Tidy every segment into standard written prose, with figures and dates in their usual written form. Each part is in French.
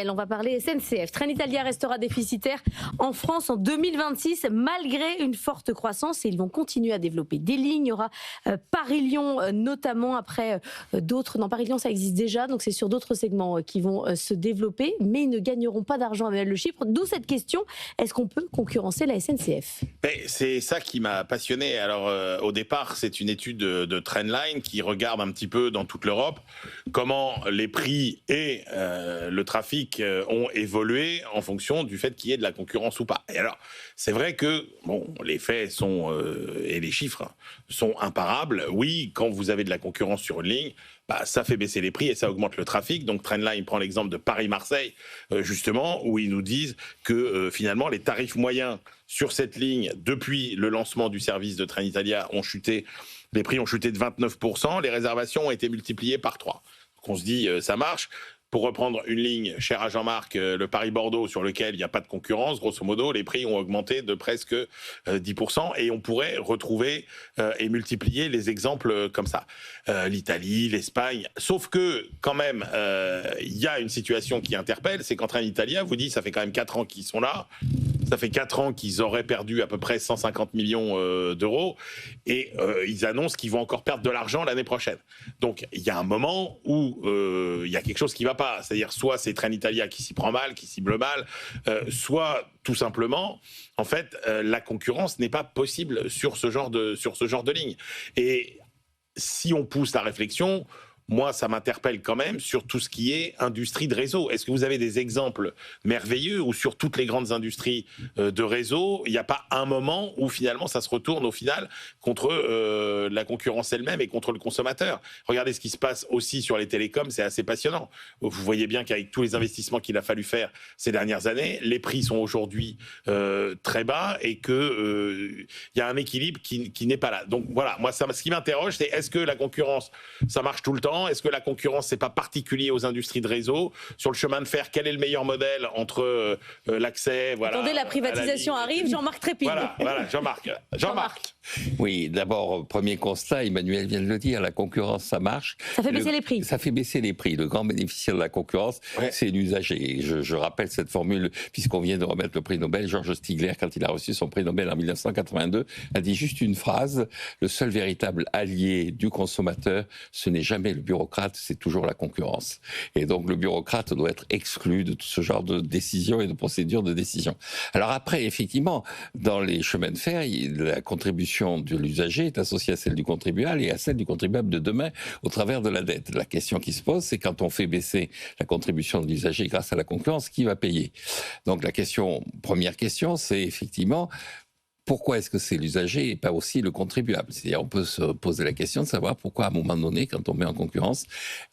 On va parler SNCF. Trenitalia restera déficitaire en France en 2026 malgré une forte croissance et ils vont continuer à développer des lignes. Il y aura Paris-Lyon notamment après d'autres. Non, Paris-Lyon ça existe déjà donc c'est sur d'autres segments qui vont se développer mais ils ne gagneront pas d'argent avec le chiffre. D'où cette question, est-ce qu'on peut concurrencer la SNCF? C'est ça qui m'a passionné. Alors au départ c'est une étude de Trendline qui regarde un petit peu dans toute l'Europe comment les prix et le trafic ont évolué en fonction du fait qu'il y ait de la concurrence ou pas. Et alors, c'est vrai que les faits sont et les chiffres sont imparables. Oui, quand vous avez de la concurrence sur une ligne, ça fait baisser les prix et ça augmente le trafic. Donc Trendline prend l'exemple de Paris-Marseille, justement, où ils nous disent que finalement les tarifs moyens sur cette ligne, depuis le lancement du service de Trenitalia, ont chuté. Les prix ont chuté de 29%, les réservations ont été multipliées par 3. Donc on se dit, ça marche. Pour reprendre une ligne chère à Jean-Marc, le Paris-Bordeaux, sur lequel il n'y a pas de concurrence, grosso modo, les prix ont augmenté de presque 10%, et on pourrait retrouver et multiplier les exemples comme ça. L'Italie, l'Espagne, sauf que, quand même, il y a une situation qui interpelle, c'est qu'en Trenitalia vous dit, ça fait quand même 4 ans qu'ils sont là, ça fait 4 ans qu'ils auraient perdu à peu près 150 millions d'euros, et ils annoncent qu'ils vont encore perdre de l'argent l'année prochaine. Donc, il y a un moment où il y a quelque chose qui ne va pas. C'est-à-dire, soit c'est Trenitalia qui s'y prend mal, qui cible mal, soit, tout simplement, en fait, la concurrence n'est pas possible sur ce genre de ligne. Et si on pousse la réflexion, moi, ça m'interpelle quand même sur tout ce qui est industrie de réseau. Est-ce que vous avez des exemples merveilleux où sur toutes les grandes industries de réseau, il n'y a pas un moment où finalement ça se retourne au final contre la concurrence elle-même et contre le consommateur? Regardez ce qui se passe aussi sur les télécoms, c'est assez passionnant. Vous voyez bien qu'avec tous les investissements qu'il a fallu faire ces dernières années, les prix sont aujourd'hui très bas et qu'il y a un équilibre qui n'est pas là. Donc voilà, moi, ce qui m'interroge, c'est est-ce que la concurrence, ça marche tout le temps? Est-ce que la concurrence, c'est pas particulier aux industries de réseau? Sur le chemin de fer, quel est le meilleur modèle entre l'accès, Attendez, la privatisation arrive, Jean-Marc Trépide. Voilà, Jean-Marc. Oui, d'abord, premier constat, Emmanuel vient de le dire, la concurrence, ça marche. Ça fait baisser les prix. Ça fait baisser les prix. Le grand bénéficiaire de la concurrence, c'est l'usager. Je rappelle cette formule, puisqu'on vient de remettre le prix Nobel. Georges Stigler, quand il a reçu son prix Nobel en 1982, a dit juste une phrase: le seul véritable allié du consommateur, ce n'est jamais le bureaucrate, c'est toujours la concurrence. Et donc le bureaucrate doit être exclu de tout ce genre de décisions et de procédures de décision. Alors après, effectivement, dans les chemins de fer, la contribution de l'usager est associée à celle du contribuable et à celle du contribuable de demain au travers de la dette. La question qui se pose, c'est quand on fait baisser la contribution de l'usager grâce à la concurrence, qui va payer? Donc première question, c'est effectivement: pourquoi est-ce que c'est l'usager et pas aussi le contribuable? C'est-à-dire, on peut se poser la question de savoir pourquoi, à un moment donné, quand on met en concurrence,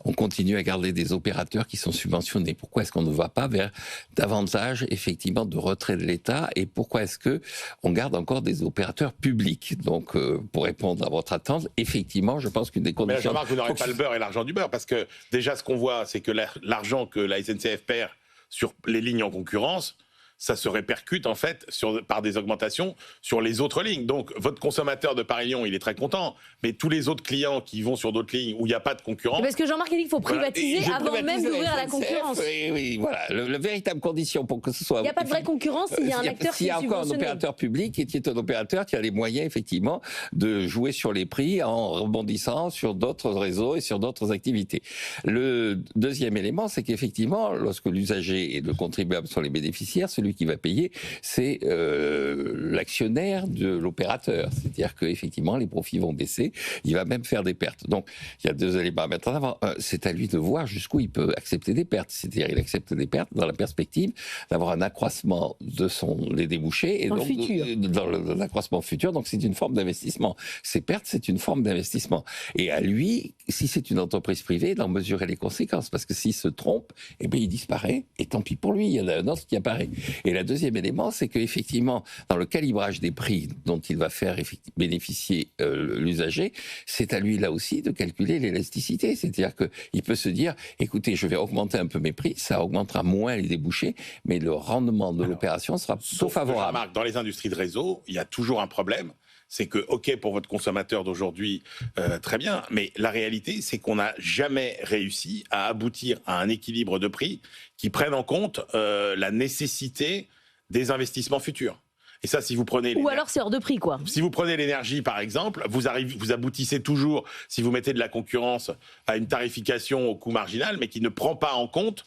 on continue à garder des opérateurs qui sont subventionnés. Pourquoi est-ce qu'on ne va pas vers davantage, effectivement, de retrait de l'État? Et pourquoi est-ce que on garde encore des opérateurs publics? Donc, pour répondre à votre attente, effectivement, je pense qu'une des conditions... Mais Jean-Marc, vous n'aurez pas le beurre et l'argent du beurre, parce que déjà, ce qu'on voit, c'est que l'argent que la SNCF perd sur les lignes en concurrence, ça se répercute en fait par des augmentations sur les autres lignes. Donc votre consommateur de Paris-Lyon, il est très content, mais tous les autres clients qui vont sur d'autres lignes où il n'y a pas de concurrence... Parce que Jean-Marc a dit qu'il faut privatiser avant même d'ouvrir à la concurrence. Oui, voilà. La véritable condition pour que ce soit... Il n'y a pas de vraie concurrence s'il y a un acteur qui est subventionné. S'il y a encore un opérateur public qui est un opérateur qui a les moyens effectivement de jouer sur les prix en rebondissant sur d'autres réseaux et sur d'autres activités. Le deuxième élément, c'est qu'effectivement, lorsque l'usager et le contribuable sont les bénéficiaires, celui qui va payer, c'est l'actionnaire de l'opérateur. C'est-à-dire qu'effectivement, les profits vont baisser, il va même faire des pertes. Donc, il y a deux éléments à mettre en avant. C'est à lui de voir jusqu'où il peut accepter des pertes. C'est-à-dire, il accepte des pertes dans la perspective d'avoir un accroissement des débouchés et dans donc dans l'accroissement futur. Donc, c'est une forme d'investissement. Ces pertes, c'est une forme d'investissement. Et à lui, si c'est une entreprise privée, d'en mesurer les conséquences. Parce que s'il se trompe, eh bien, il disparaît. Et tant pis pour lui, il y en a un autre qui apparaît. Et le deuxième élément, c'est qu'effectivement, dans le calibrage des prix dont il va faire bénéficier l'usager, c'est à lui là aussi de calculer l'élasticité. C'est-à-dire qu'il peut se dire, écoutez, je vais augmenter un peu mes prix, ça augmentera moins les débouchés, mais le rendement de l'opération sera plutôt favorable. Dans les industries de réseau, il y a toujours un problème, c'est que, OK, pour votre consommateur d'aujourd'hui, très bien, mais la réalité, c'est qu'on n'a jamais réussi à aboutir à un équilibre de prix qui prenne en compte la nécessité des investissements futurs. Et ça, si vous prenez... Ou alors c'est hors de prix, quoi. Si vous prenez l'énergie, par exemple, vous aboutissez toujours, si vous mettez de la concurrence, à une tarification au coût marginal, mais qui ne prend pas en compte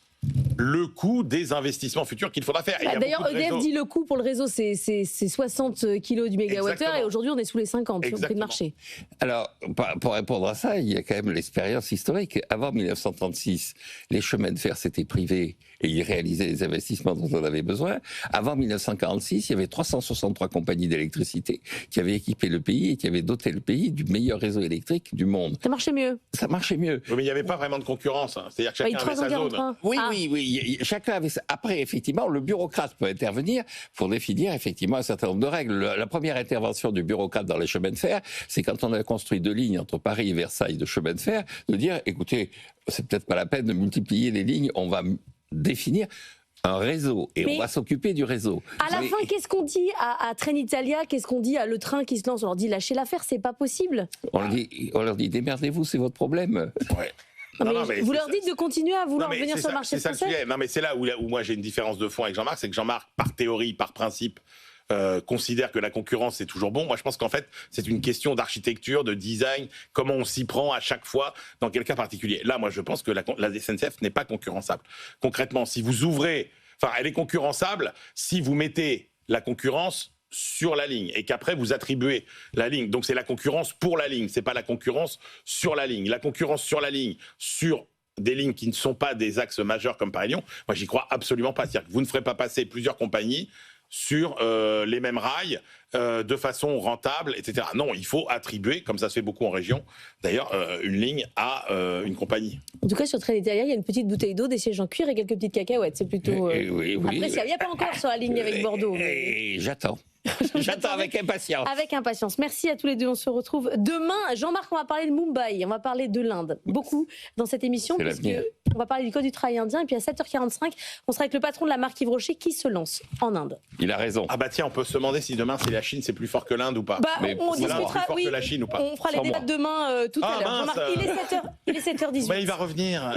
le coût des investissements futurs qu'il faudra faire. D'ailleurs, EDF dit le coût pour le réseau, c'est 60 kilos du mégawattheure, et aujourd'hui on est sous les 50 sur le prix de marché. Alors, pour répondre à ça, il y a quand même l'expérience historique. Avant 1936, les chemins de fer s'étaient privés et ils réalisaient les investissements dont on avait besoin. Avant 1946, il y avait 363 compagnies d'électricité qui avaient équipé le pays et qui avaient doté le pays du meilleur réseau électrique du monde. Ça marchait mieux. Ça marchait mieux. Oui, mais il n'y avait pas vraiment de concurrence. Hein. C'est-à-dire que chacun avait sa zone. Oui, chacun avait ça. Après, effectivement, le bureaucrate peut intervenir pour définir effectivement un certain nombre de règles. La première intervention du bureaucrate dans les chemins de fer, c'est quand on a construit 2 lignes entre Paris et Versailles de chemin de fer, de dire, écoutez, c'est peut-être pas la peine de multiplier les lignes, on va définir un réseau et on va s'occuper du réseau. À la fin, qu'est-ce qu'on dit à Trenitalia? Qu'est-ce qu'on dit à le train qui se lance? On leur dit lâchez l'affaire, c'est pas possible. On leur dit démerdez-vous, c'est votre problème. Ouais. Mais vous leur dites de continuer à vouloir venir sur le marché français. C'est ça le sujet. Non, mais c'est là où moi j'ai une différence de fond avec Jean-Marc, c'est que Jean-Marc, par théorie, par principe, considère que la concurrence c'est toujours bon. Moi je pense qu'en fait c'est une question d'architecture, de design, comment on s'y prend à chaque fois dans quel cas particulier. Là moi je pense que la SNCF n'est pas concurrençable. Concrètement, si vous ouvrez, elle est concurrençable si vous mettez la concurrence sur la ligne et qu'après vous attribuez la ligne. Donc c'est la concurrence pour la ligne, c'est pas la concurrence sur la ligne. La concurrence sur la ligne, sur des lignes qui ne sont pas des axes majeurs comme Paris-Lyon, moi j'y crois absolument pas. C'est-à-dire que vous ne ferez pas passer plusieurs compagnies sur les mêmes rails de façon rentable, etc. Non, il faut attribuer, comme ça se fait beaucoup en région, d'ailleurs, une ligne à une compagnie. En tout cas, sur Trenitalia, il y a une petite bouteille d'eau, des sièges en cuir et quelques petites cacahuètes. C'est plutôt... Oui. Après, il n'y a pas encore sur la ligne avec Bordeaux. J'attends. J'attends avec impatience. Avec impatience. Merci à tous les deux. On se retrouve demain. Jean-Marc, on va parler de Mumbai. On va parler de l'Inde. Beaucoup dans cette émission. On va parler du Code du travail indien. Et puis à 7h45, on sera avec le patron de la marque Yves Rocher qui se lance en Inde. Il a raison. Ah bah tiens, on peut se demander si demain, c'est la Chine, c'est plus fort que l'Inde ou pas. On discutera, plus fort que la Chine ou pas. On fera les débats demain tout à l'heure. Jean-Marc, il est 7h18. Il va revenir.